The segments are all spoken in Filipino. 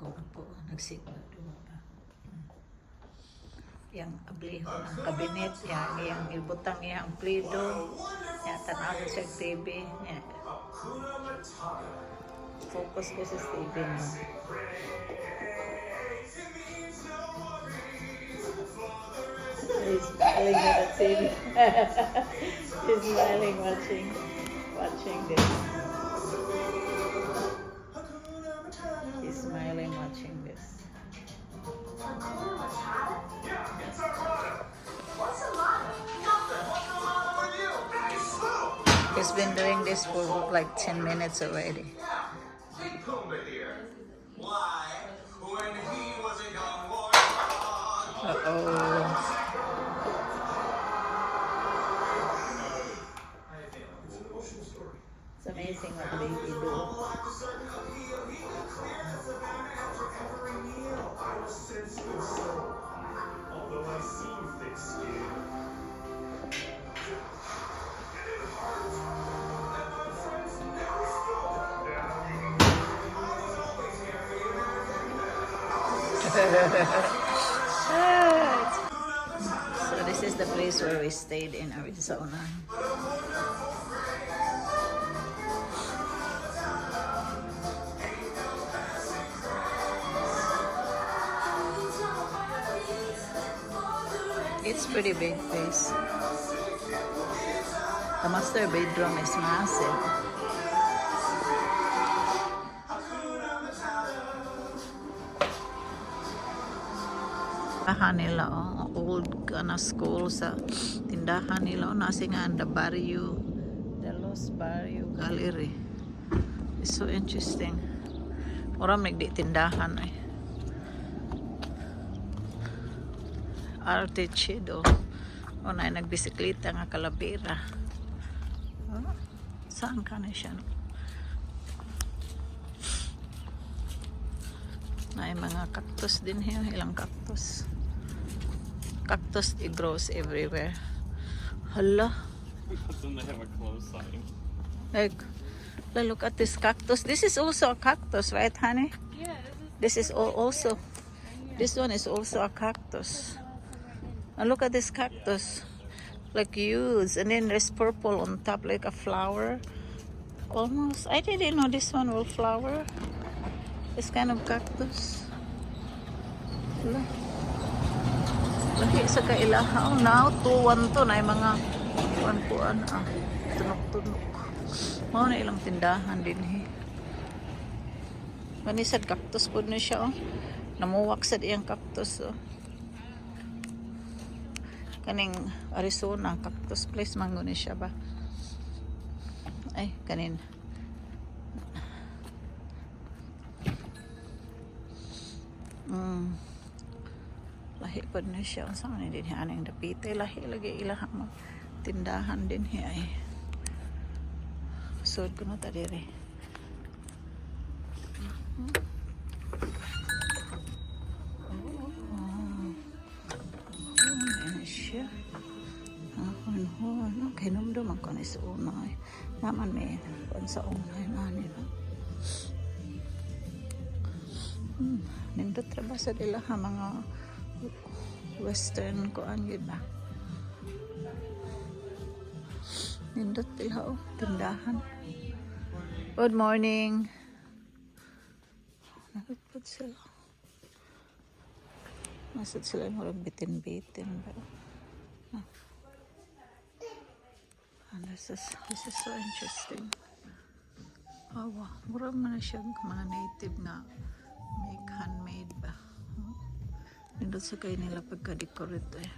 ako nagsigno doon pa. Yang abliho ng kabinet, yang ilbutang yang plido, yang tanaw sa TV. Focus ko sa TV mo. He's smiling at the TV. He's smiling watching this. He's smiling watching this. He's been doing this for like 10 minutes already. Uh-oh. It's amazing what they do. Although I seem thick-skinned. So this is the place where we stayed in Arizona. It's pretty big place. The master bedroom is massive. Tindahan nila, old na school sa tindahan nila, nasi nga the Barrio, the Los Barrio Gallery. It's so interesting. Murang nagdi tindahan eh. Arte chido. O na nagbisikleta nga kalabira. Oh, saan ka na siya? May mga cactus din here, ilang cactus. Cactus, it grows everywhere. Hala. Doesn't they have a close sign? Like, look at this cactus. This is also a cactus, right, honey? Yeah, This is also. This one is also a cactus. And look at this cactus. Like huge. And then there's purple on top, like a flower. Almost. I didn't know this one will flower. This kind of cactus. Hala. Lahi sa kailahaw. Now, tuwan to na yung mga kuan-kuan. Tunok-tunok. Mao na ilang tindahan din eh. Manisad cactus po na siya oh. Namuwak sa iyang cactus oh. Kaning Arizona cactus place mango ni siya ba? Ay, kanin. Lahi po na siya. Saan din haning dapite lahi lagi ilang mo tindahan din ay. Sud ko na ta dire. Kinumdum ako ni sa unay. Naman may kung sa unay na nila. Nindot traba sa nila ha mga western ko ang yun ba? Nindot nila o tindahan. Good morning. Nagpud sila. Masad sila yung bitin-bitin ba? And this is so interesting. Oh, wow. Mura man na siya mga native nga make handmade ba. Nindot sa kayo nila pagka-decorate eh.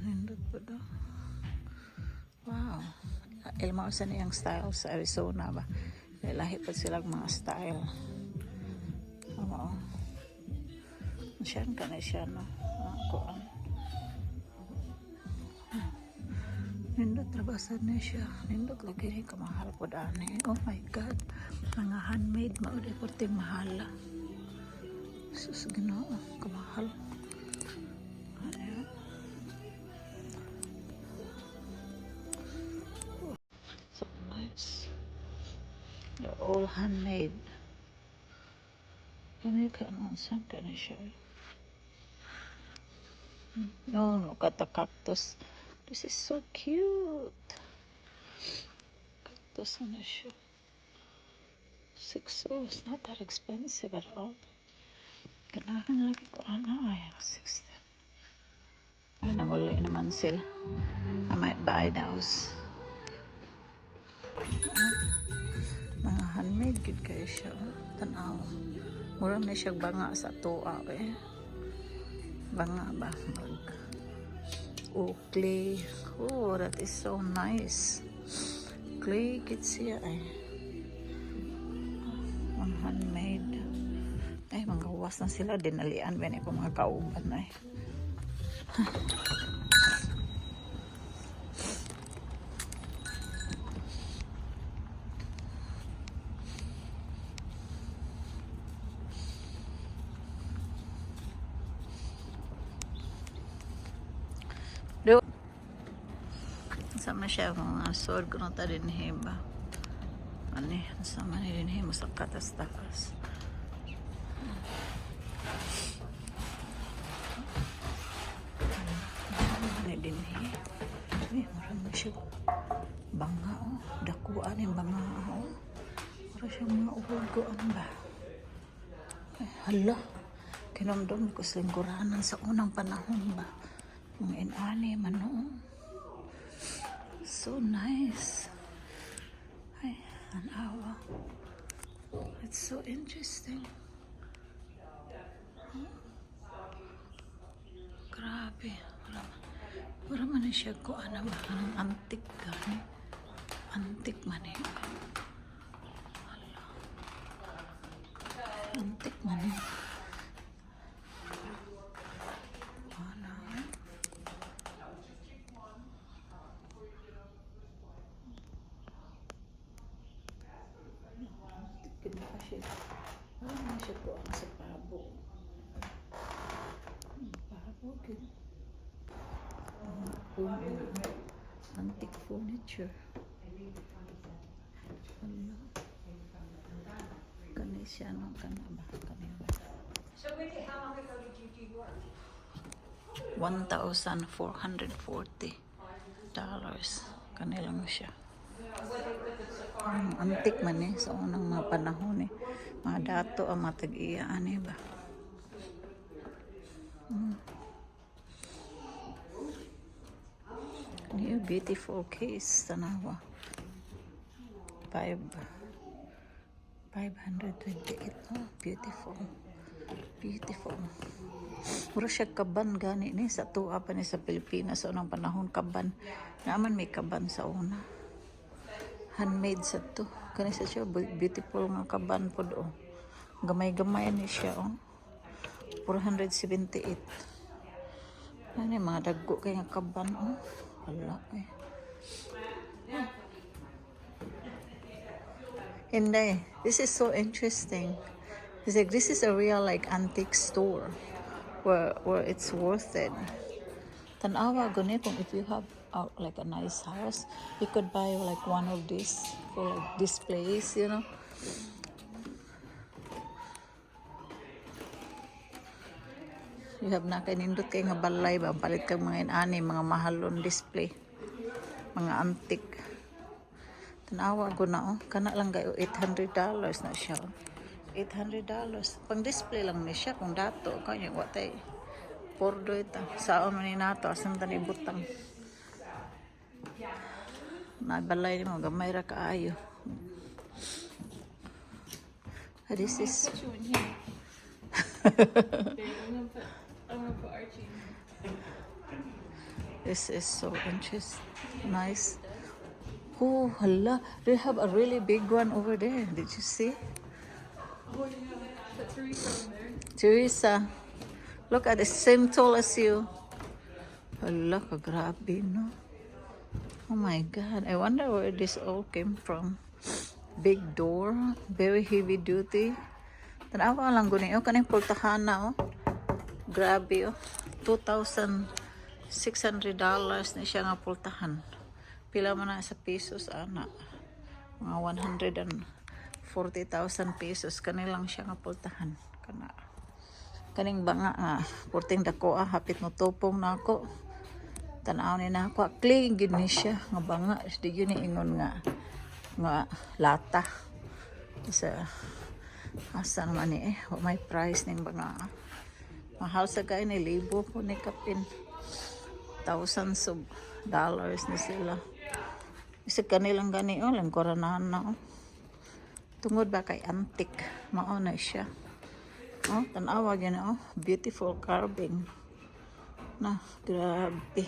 Nindot po daw. Wow. Ilmaw sa niyang style sa Arizona ba. Lahi pa silang mga style. Oo. Siyan ka na siya no. Kuan. Nindot trabasan na siya. Nindot lagi rin kamahal po dani. Oh my God. Mga handmade. Maudi po ting mahal. Sus, Ginoo. Kamahal. Ano? So nice. They're all handmade. Kani ka no, saan ka na siya? No, look at the cactus. This is so cute. Cactus na siya. 6 oh, it's not that expensive at all. Ganahan lagi ko ay 60. Ay, namuli naman sila. I might buy those. Mga handmade good kayo siya. Tanaw. Mura na siya banga sa tuwa eh. Banga ba? Oh, clay. Oh, that is so nice. Clay kits siya eh. Mga handmade. Ay, mga gawas na sila. Dinalian ba ko mga kauban eh. Do sama siya mga sword ko na ta din ba? Ani, sama ni din mo sa katas-takas. Ani din Ay, marami siya. Banga oh, dakuan yung banga oh. Para siya mga uhugoan ba? Ay, hala. Kinamdom ko sa lingkuranan sa unang panahon ba? Mga inani man oh. So nice. Ay, an awa. It's so interesting. Huh? Grabe. Wala man siya ko ano ba? Anong antik gani? Antik man eh. Hala. Antik man eh. Ano siya po ang sa pabo? Pabo, good. Antique furniture. Ano? Kani siya, no? Kana ba? Kani ba? So, Wendy, how long ago did you do yours? $1,440. Kani lang siya. Antik man eh, sa unang mga panahon eh. Mga dato ang matag-iyaan eh ba? New beautiful case, tanawa. 528. Oh, beautiful. Beautiful. Mura siya kaban gani ni sa tuwa pa ni sa Pilipinas sa unang panahon kaban. Naman may kaban sa una. Handmade sa to. Kani sa siya beautiful nga kaban pod oh. Gamay-gamay ni siya oh. 478. Ano mga dagko kay nga kaban oh. Hala eh. Hindi. This is so interesting. It's like this is a real like antique store where it's worth it. Tanawa gani kung if you have like a nice house, you could buy like one of these for like displays, you know. You have na kay nindot kay nga balay ba palit kag mga inani mga mahalon display, mga antique. Tanawa ko na oh, kana lang gayo $800 na siya. $800 pang display lang ni siya kung dato kanya watay pordo ita saon man ni nato asam tani butang na balay mo gamay ra kaayo. This is Put you in here. I'm gonna put Archie in here. this is so interesting, nice. Oh, hala, they have a really big one over there. Did you see? Oh, yeah. Put Teresa in there. Teresa, look at the same tall as you. Hala, kagrabe, no? Oh my God, I wonder where this all came from. Big door, very heavy duty. Tanawa lang guni, oh, kanang pultahana, oh. Grabe, oh. $2,600 na siya nga pultahan. Pila man na sa pesos, ana. Mga 40,000 pesos. Kanilang siya nga pultahan. Kaning banga nga, purting dako hapit mo tupong na ako. Tanaw ni na ako, clean gid ni siya nga banga. Di yun ni ingon nga lata. Isa, asa naman ni may price ning banga. Mahal sa kay ni libo po ni kapin. Thousands of dollars ni sila. Isa kanilang gani lang koranahan na tungod ba kay antique mao na siya. Tanawa gani beautiful carving. Na grabe.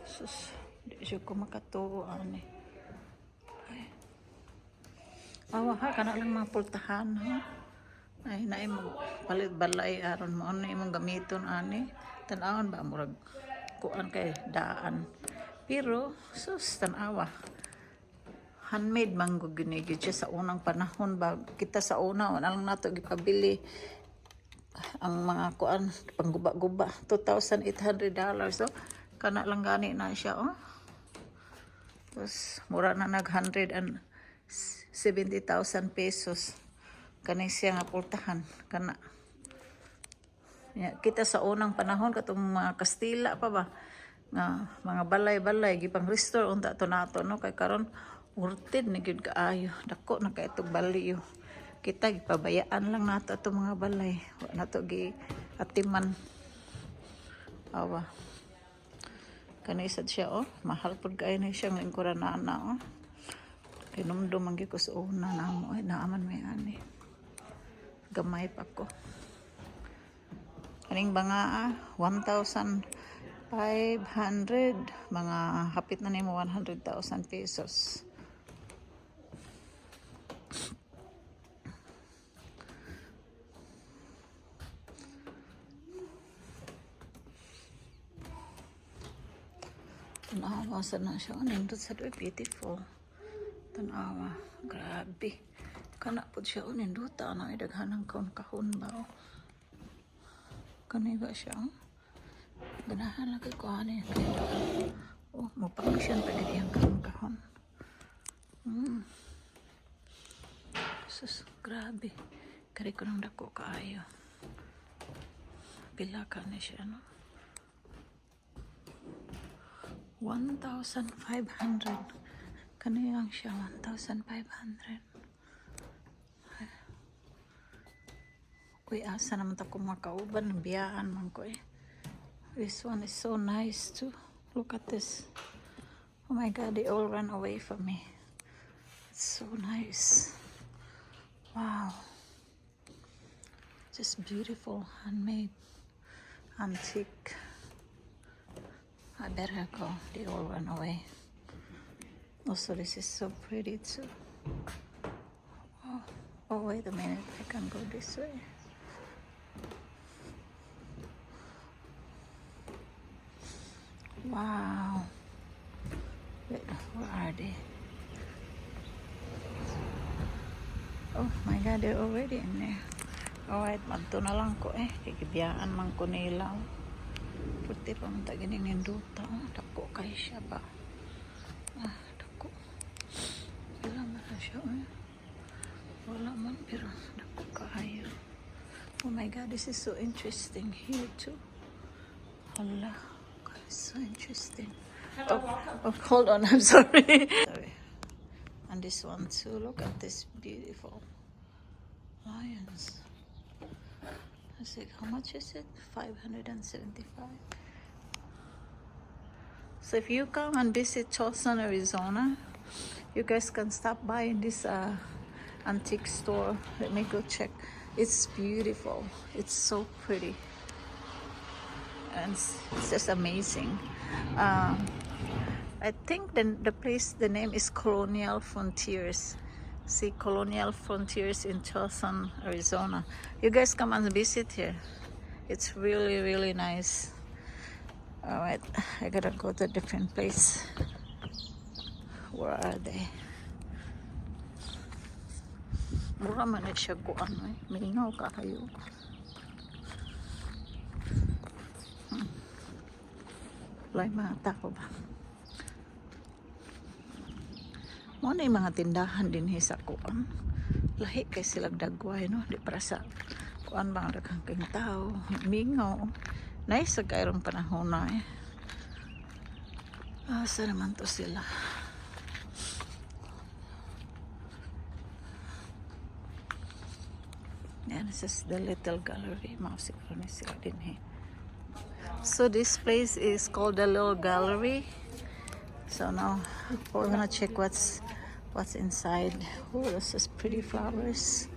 Sus, di siya ko makatuo ani. Awa ha kana lang mga pultahan ha. Ay naay mo palit balay aron mo ano imong gamiton ani. Tan-awon ba murag kuan kay daan. Pero sus tanawa. Handmade mango ginigid siya sa unang panahon ba kita sa una wala lang nato gipabili ang mga kuan pangguba-guba $2,800 so kana lang gani na siya tapos mura na nag 170,000 pesos kani siya nga pultahan kana kita sa unang panahon katong mga Kastila pa ba nga mga balay-balay gipang restore unta to nato no kay karon urted ni gid kaayo dako na kay itong baliyo kita gipabayaan lang nato itong mga balay wa nato gi atiman awa kani sad siya mahal pud kay na siya ng kuranana kinumdum man gyud ko sa una namo ay naaman may ani gamay pa ko kaning banga 1,500 mga hapit na nimo 100,000 pesos. Tanawa sa na siya. Nindot sa doon. Beautiful. Tanawa. Grabe. Kana po siya. Nindot. Ano ay daghanang kahon ba? Kanay ba siya? Ganahan lagi ko. Ano yan? Mapangsyon pa din yung kahon. Sus. Grabe. Kari ko nang dako kaayo. Pila ka na siya, no? 1,500 kaniyang siya 1,500 uy asa naman ta ko makauban biyaan man ko this one is so nice too look at this oh my god they all ran away from me it's so nice wow just beautiful handmade antique I better go. They all run away. Also, this is so pretty too. Oh, wait a minute. I can go this way. Wow. Wait, where are they? Oh my God, they're already in there. Alright, magto na lang ko Kikibiyaan man ko nila. Puti pa man tagining ninduta. Dako kay siya ba? Dako. Wala man na siya Wala man pero dako kayo. Oh my God, this is so interesting here too. Hala. God, it's so interesting. Hold on, I'm sorry. Sorry. And this one too. Look at this beautiful lions. I said, how much is it? 575. So if you come and visit Tucson, Arizona, you guys can stop by in this antique store. Let me go check. It's beautiful. It's so pretty. And it's just amazing. I think the place, the name is Colonial Frontiers. See, Colonial Frontiers in Tucson, Arizona. You guys come and visit here. It's really, really nice. Alright, I gotta go to a different place. Where are they? Mura man na siya kuan Mingaw ka kayo. Walay mga tao ba? Mo na yung mga tindahan din sa kuan. Lahi kay sila dagway no, di para sa kuan bang daghang kang tao, mingaw. Nice sa kairong panahon na eh. Asa naman to sila. Yan, this is the little gallery. Siguro na sila din eh. So this place is called the Little Gallery. So now we're gonna check what's inside. Oh, this is pretty flowers.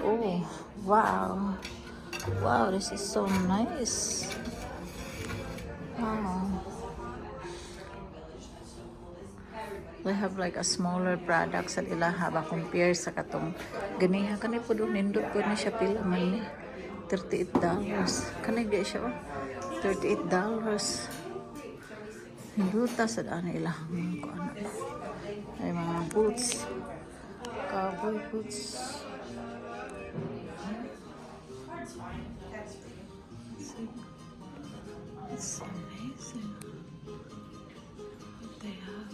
Oh, wow. Wow, this is so nice. Wow. They have like a smaller product sa ilaha ba compare sa katong ganiha kanay po doon nindot po ni siya pila man ni $38. Kanay di siya ba? $38. Hinduta sa daan ilahang ko ano ba? Ay mga boots. Cowboy boots. It's amazing. What they have.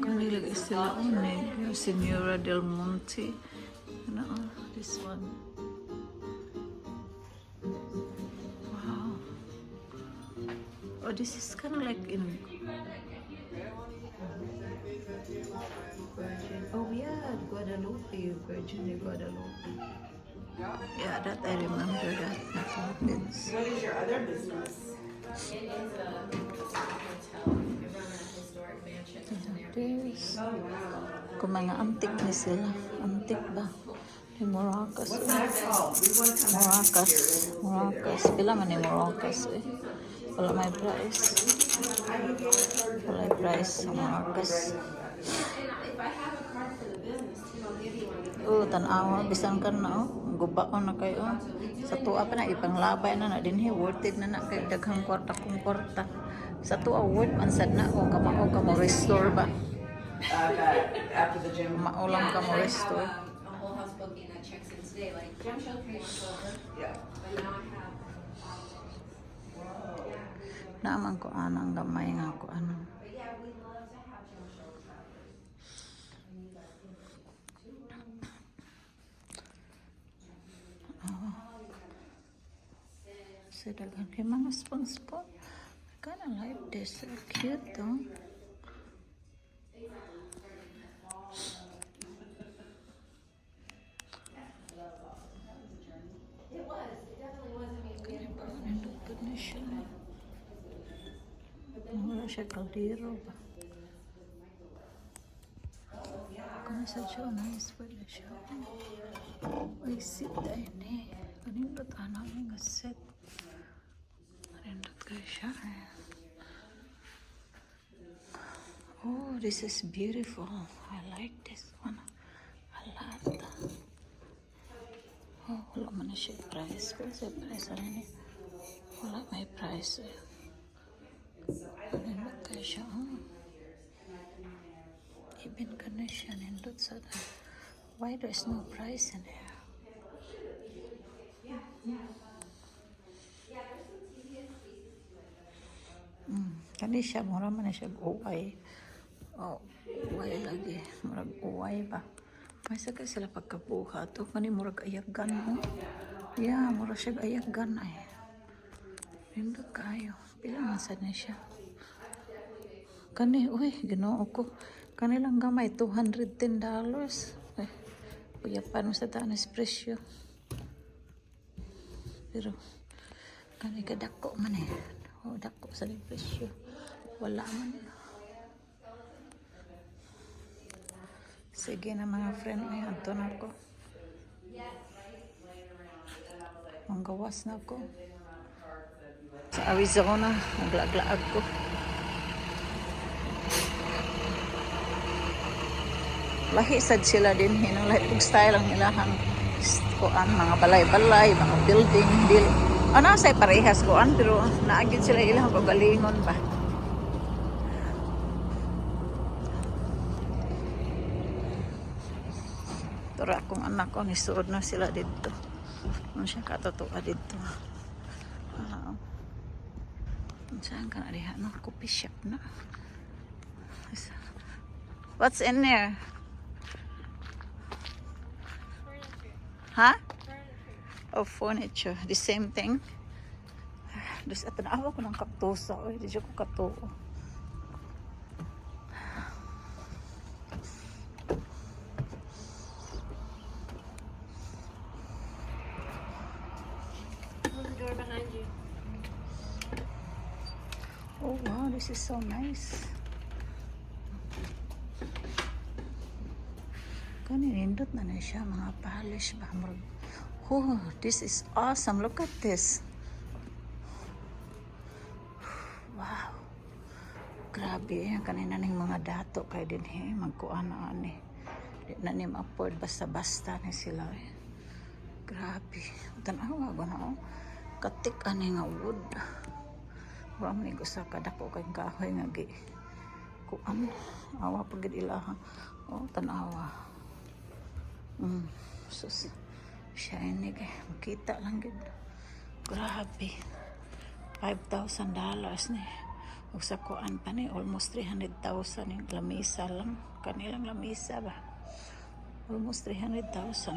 Kung nilagay sila yung Senora Del Monte. Ano, this one. Wow. Oh, this is kind of like in... Oh yeah, Guadalupe, Virgin de Guadalupe. Yeah, that I remember that in the Philippines. What is your other business? It is a hotel. We run a historic mansion. This. Kung mga antik ni sila. Antik ba? Yung Maracas. What's that called? We want to come back Maracas. here. Maracas. Pila man yung Maracas eh. Wala may price. Wala may price sa Maracas. If I have a card for the business, too, I'll give you one. Oh, tanawa. Bisan ka na oh. Gubaon na kayo. Sa tuwa pa na ipanglabay na na din. Worth it na na kay daghang kwarta kung kwarta. Sa tuwa worth man sad na o kamao ka mo restore ba? After the gym. Maulang ka mo I have restore. a whole house booking that checks in today. Like, gem show creates over, Yeah. but now I have. Naaman ko anang gamay nga ko ano. But yeah, we love to have gem show travelers. Sa daghan kay mga spon-spon. I kinda like this. So cute though. It was. It definitely was. I mean, we had Nindot na siya. Wala siya kaldero ba? Kung sa siya, nice pa na siya. Ay, sit ay ni. Kanindot namin nga set. Kanindot kayo siya. Oh, this is beautiful. I like this one. A lot. Oh, wala man na siya price. Wala siya price. Ano ni? Wala may price eh. Nindot kayo siya. Oh. Even ka na siya. Nindot sa da. Why there's no price in here? Kani siya, mura man na siya uway. Oh, uway lagi. Murag uway ba? May saka sila pagkabuha to. Kani murag ayagan mo. Yeah, mura siya ayagan ay. Pindot kayo. Pila man sad na siya. Kani, uy, ginoo ko. Kani lang gamay, $210. Eh, kuya paano sa taas presyo. Pero, kani kadako man eh. Oh, dako sa presyo. Wala man eh. Sige na mga friend, ay hanto na ako. Ang gawas na ako. Sa Arizona, naglaag-laag ko. Lahi sad sila din, lahi kong style ang ilahang kuan, mga balay-balay, mga building. Ano say parehas kuan, pero naagid sila ilahang pagalingon ba. Tura akong anak ko, nisuod na sila dito. Ano siya katotoa dito. Saan ka na diha? No? Coffee shop na. What's in there? Huh? Oh, furniture. The same thing. Dus at naawa ko ng kaktusa. Oy, di siya ko katuo. Close the door behind you. Oh wow, this is so nice. Kaninindot na na siya, mga polish ba? Oh, this is awesome. Look at this. Wow. Grabe, kanina ning mga dato kay din magkuanaan eh. Di na ni ma-afford basta-basta ni sila eh. Grabe. Tanawa ba na oh. Katik ani nga wood. Wala may gusto kadako kay kahoy nga gi. Kuan. Awa pagid ilaha. Oh, tanawa. Sus. Shiny kay. Makita lang gid. Grabe. $5,000 ni. Ug sa kuan pa ni almost 300,000 yung lamisa lang. Kanilang lamisa ba? Almost 300,000.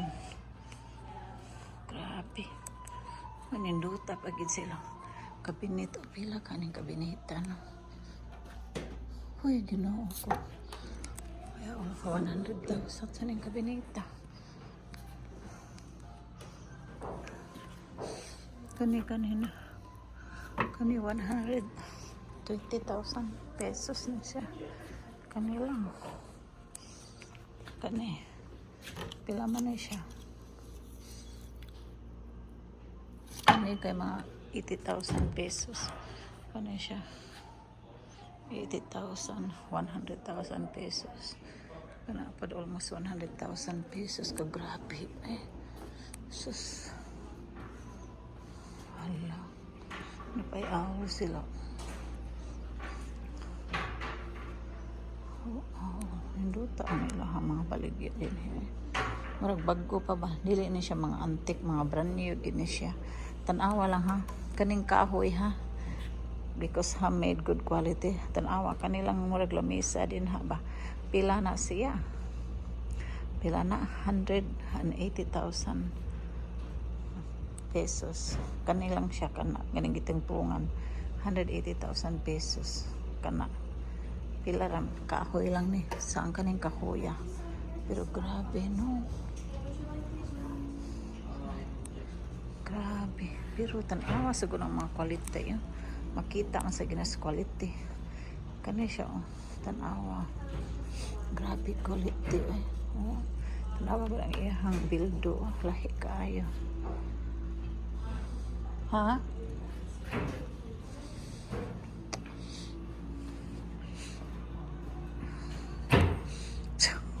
Grabe. Maninduta pa gid sila. Kabinet o pila kaning kabineta no. Uy, Ginoo ko. Kaya 100,000 sa ning kabineta. Kanina. Kani 120,000 pesos na siya. Kani lang. Kani. Pila man na siya. Kani kay mga 80,000 pesos. Kani siya. 80,000, 100,000 pesos. Kanapad almost 100,000 pesos. Kagrabe eh. Sus. Hala. Napay-aw sila. Hinduta ang ilang mga baligya din eh. Murag bago pa ba? Dili ni siya mga antik, mga brand new din siya. Tanawa lang ha. Kaning kahoy ha. Because handmade good quality. Tanawa kanilang murag lamisa din ha ba. Pila na siya. Pila na 180,000 pesos. Kanilang siya kana ganing gitingpungan 180,000 pesos kana. Pila ram kahoy lang ni. Saan kaning kahoya. Pero grabe no. Grabe. Pero tanawa sa gunang mga quality yun. Makita ang sa ginas quality. Kani siya oh. Tanawa. Grabe quality eh. Oh. Tanawa ba ang iyahang bildo. Lahi kaayo. Ha?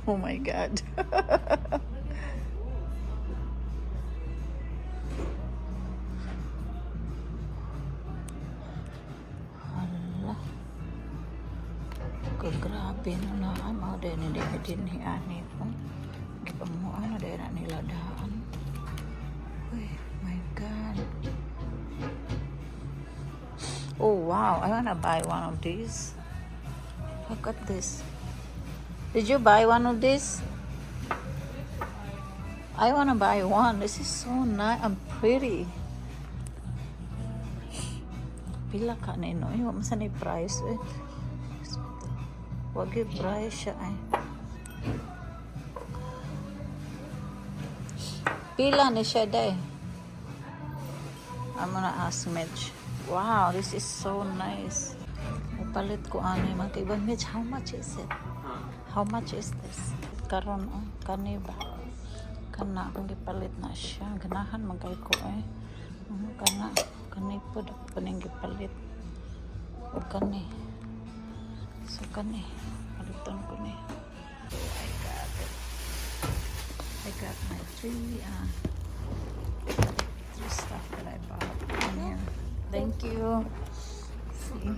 Oh my God. Hala. Kagrabe na na. Mga din ani po. Gipamuan na din na nila daan. Uy, my God. Oh wow, I wanna buy one of these. Look at this. Did you buy one of these? I wanna buy one. This is so nice and pretty. Pila ka na ino. Iwa masan yung price eh. Wag yung price siya eh. Pila ni siya day. I'm gonna ask Mitch. Wow, this is so nice. Upalit ko ano yung mga kaiba. Mitch, how much is it? How much is this? Karon oh, kani ba? Kana akong gipalit na siya. Ganahan magkay ko eh. Kani po dapat paning gipalit. O kani. So kani. Palitan ko ni. I got my three stuff that I bought in here. Thank you. See,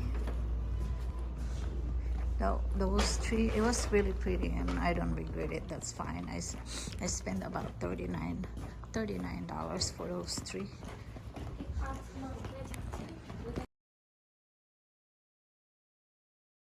those three, it was really pretty, and I don't regret it. That's fine. I spent about $39 for those three.